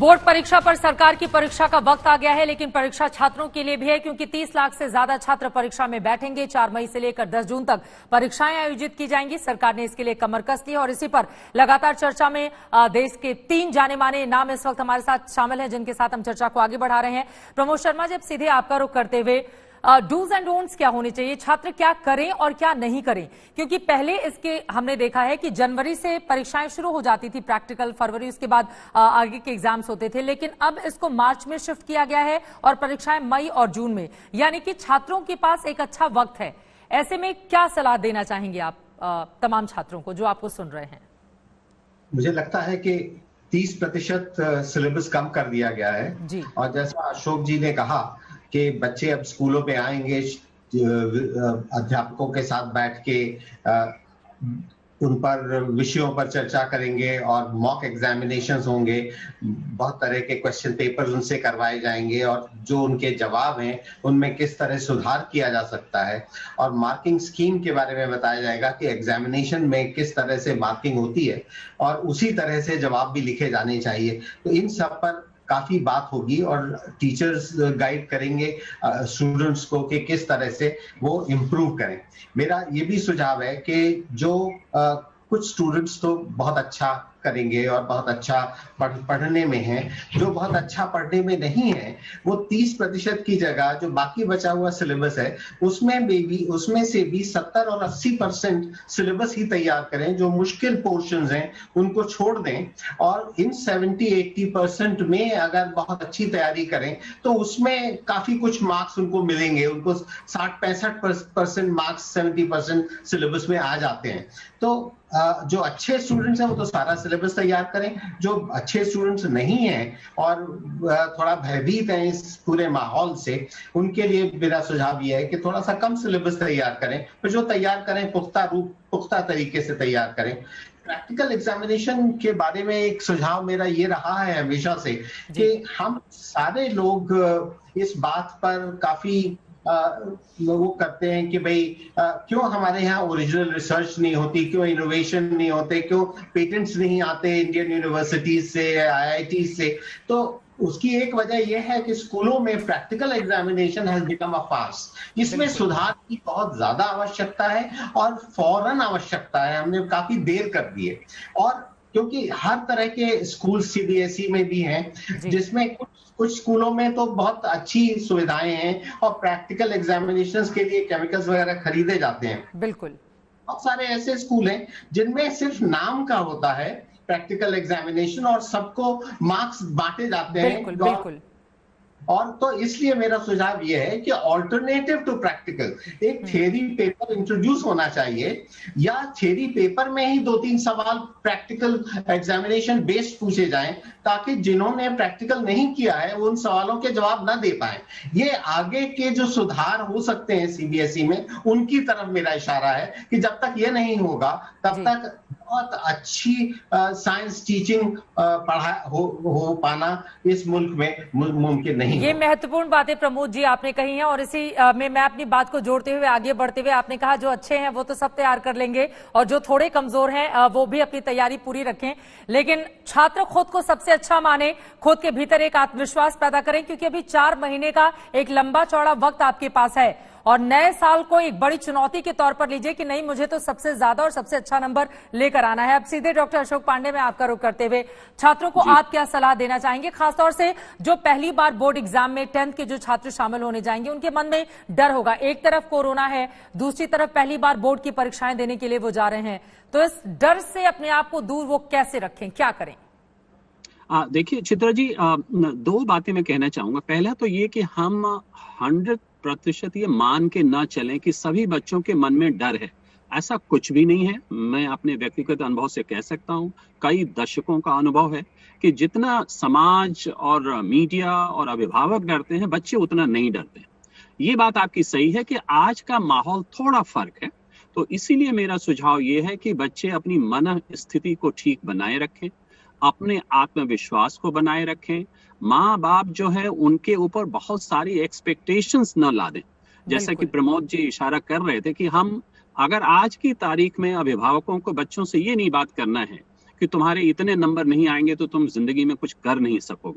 Board परीक्षा पर सरकार की परीक्षा का वक्त आ गया है, लेकिन परीक्षा छात्रों के लिए भी है, क्योंकि 30 लाख से ज्यादा छात्र परीक्षा में बैठेंगे। 4 मई से लेकर 10 जून तक परीक्षाएं आयोजित की जाएंगी। सरकार ने इसके लिए कमर कस ली है और इसी पर लगातार चर्चा में देश के 3 जाने माने नाम इस वक्त हमारे साथ शामिल हैं, जिनके साथ हम चर्चा को आगे बढ़ा रहे हैं। प्रमोद शर्मा जी, अब सीधे आपका रुख करते हुए डूज एंड डोंट्स क्या होने चाहिए, छात्र क्या करें और क्या नहीं करें? क्योंकि पहले इसके हमने देखा है कि जनवरी से परीक्षाएं शुरू हो जाती थी, प्रैक्टिकल फरवरी, उसके बाद आगे के एग्जाम्स होते थे, लेकिन अब इसको मार्च में शिफ्ट किया गया है और परीक्षाएं मई और जून में, यानी कि छात्रों के पास एक अच्छा वक्त है। ऐसे में क्या सलाह देना चाहेंगे आप तमाम छात्रों को जो आपको सुन रहे हैं? मुझे लगता है कि 30% सिलेबस कम कर दिया गया है जी। और जैसा अशोक जी ने कहा कि बच्चे अब स्कूलों में आएंगे, अध्यापकों के साथ बैठ के उन पर विषयों पर चर्चा करेंगे और मॉक एग्जामिनेशंस होंगे, बहुत तरह के क्वेश्चन पेपर्स उनसे करवाए जाएंगे और जो उनके जवाब हैं उनमें किस तरह सुधार किया जा सकता है और मार्किंग स्कीम के बारे में बताया जाएगा कि एग्जामिनेशन में किस तरह से मार्किंग होती है और उसी तरह से जवाब भी लिखे जाने चाहिए। तो इन सब पर काफी बात होगी और टीचर्स गाइड करेंगे स्टूडेंट्स को कि किस तरह से वो इम्प्रूव करें। मेरा ये भी सुझाव है कि जो कुछ स्टूडेंट्स तो बहुत अच्छा करेंगे और बहुत अच्छा पढ़ने में हैं, जो बहुत अच्छा पढ़ने में नहीं है वो 30% की जगह जो बाकी बचा हुआ सिलेबस है उसमें से भी 70 और 80% सिलेबस ही तैयार करें। जो मुश्किल पोर्शंस हैं उनको छोड़ दें और इन 70-80% में अगर बहुत अच्छी तैयारी करें तो उसमें काफी कुछ मार्क्स उनको मिलेंगे। उनको 60-65% मार्क्स 70% सिलेबस में आ जाते हैं। तो जो अच्छे स्टूडेंट्स हैं वो तो सारा सिलेबस तैयार करें, जो अच्छे स्टूडेंट्स नहीं हैं और थोड़ा भयभीत हैं इस पूरे माहौल से, उनके लिए मेरा सुझाव ये है कि थोड़ा सा कम सिलेबस तैयार करें, फिर जो तैयार करें पुख्ता तरीके से तैयार करें। प्रैक्टिकल एग्जामिनेशन के बारे में एक सुझाव मेरा ये रहा है हमेशा से कि हम सारे लोग इस बात पर काफी वो करते हैं कि भाई क्यों हमारे यहाँ ओरिजिनल रिसर्च नहीं होती, क्यों इनोवेशन नहीं होते, क्यों पेटेंट्स नहीं आते इंडियन यूनिवर्सिटीज से, IIT से। तो उसकी एक वजह यह है कि स्कूलों में practical examination has become a farce. इसमें सुधार की बहुत ज्यादा आवश्यकता है और फौरन आवश्यकता है, हमने काफी देर कर दी है। और क्योंकि हर तरह के स्कूल CBSE में भी हैं, जिसमें कुछ स्कूलों में तो बहुत अच्छी सुविधाएं हैं और प्रैक्टिकल एग्जामिनेशंस के लिए केमिकल्स वगैरह खरीदे जाते हैं। बिल्कुल, बहुत सारे ऐसे स्कूल हैं जिनमें सिर्फ नाम का होता है प्रैक्टिकल एग्जामिनेशन और सबको मार्क्स बांटे जाते हैं। बिल्कुल। और तो इसलिए मेरा सुझाव यह है कि ऑल्टरनेटिव टू प्रैक्टिकल एक थ्योरी पेपर इंट्रोड्यूस होना चाहिए या थ्योरी पेपर में ही 2-3 सवाल प्रैक्टिकल एग्जामिनेशन बेस्ड पूछे जाएं, ताकि जिन्होंने प्रैक्टिकल नहीं किया है वो उन सवालों के जवाब ना दे पाए। ये आगे के जो सुधार हो सकते हैं CBSE में, उनकी तरफ मेरा इशारा है कि जब तक ये नहीं होगा तब तक बहुत अच्छी साइंस टीचिंग हो पाना इस मुल्क में मुमकिन नहीं। ये महत्वपूर्ण बातें प्रमोद जी आपने कही हैं और इसी में मैं अपनी बात को जोड़ते हुए आगे बढ़ते हुए, आपने कहा जो अच्छे हैं वो तो सब तैयार कर लेंगे और जो थोड़े कमजोर हैं वो भी अपनी तैयारी पूरी रखें, लेकिन छात्र खुद को सबसे अच्छा माने, खुद के भीतर एक आत्मविश्वास पैदा करें, क्योंकि अभी 4 महीने का एक लंबा चौड़ा वक्त आपके पास है और नए साल को एक बड़ी चुनौती के तौर पर लीजिए कि नहीं, मुझे तो सबसे ज्यादा और सबसे अच्छा नंबर लेकर आना है। अब सीधे डॉक्टर अशोक पांडे में आपका रुख करते हुए छात्रों को आप क्या सलाह देना चाहेंगे, खासतौर से जो पहली बार बोर्ड एग्जाम में 10th के जो छात्र शामिल होने जाएंगे, उनके मन में डर होगा, एक तरफ कोरोना है, दूसरी तरफ पहली बार बोर्ड की परीक्षाएं देने के लिए वो जा रहे हैं, तो इस डर से अपने आप को दूर वो कैसे रखें, क्या करें? देखिए चित्रा जी, 2 बातें मैं कहना चाहूंगा। पहला तो ये कि हम 100% ये मान के ना चलें कि सभी बच्चों के मन में डर है। ऐसा कुछ भी नहीं है। मैं अपने व्यक्तिगत अनुभव से कह सकता हूँ, कई दशकों का अनुभव है कि जितना समाज और मीडिया और अभिभावक डरते हैं, बच्चे उतना नहीं डरते। ये बात आपकी सही है कि आज का माहौल थोड़ा फर्क है, तो इसीलिए मेरा सुझाव ये है कि बच्चे अपनी मन स्थिति को ठीक बनाए रखें, अपने आत्मविश्वास को बनाए रखें, माँ बाप जो है उनके ऊपर बहुत सारी एक्सपेक्टेशंस न ला दें। जैसा कि प्रमोद जी इशारा कर रहे थे कि हम अगर आज की तारीख में अभिभावकों को बच्चों से ये नहीं बात करना है कि तुम्हारे इतने नंबर नहीं आएंगे तो तुम जिंदगी में कुछ कर नहीं सकोगे।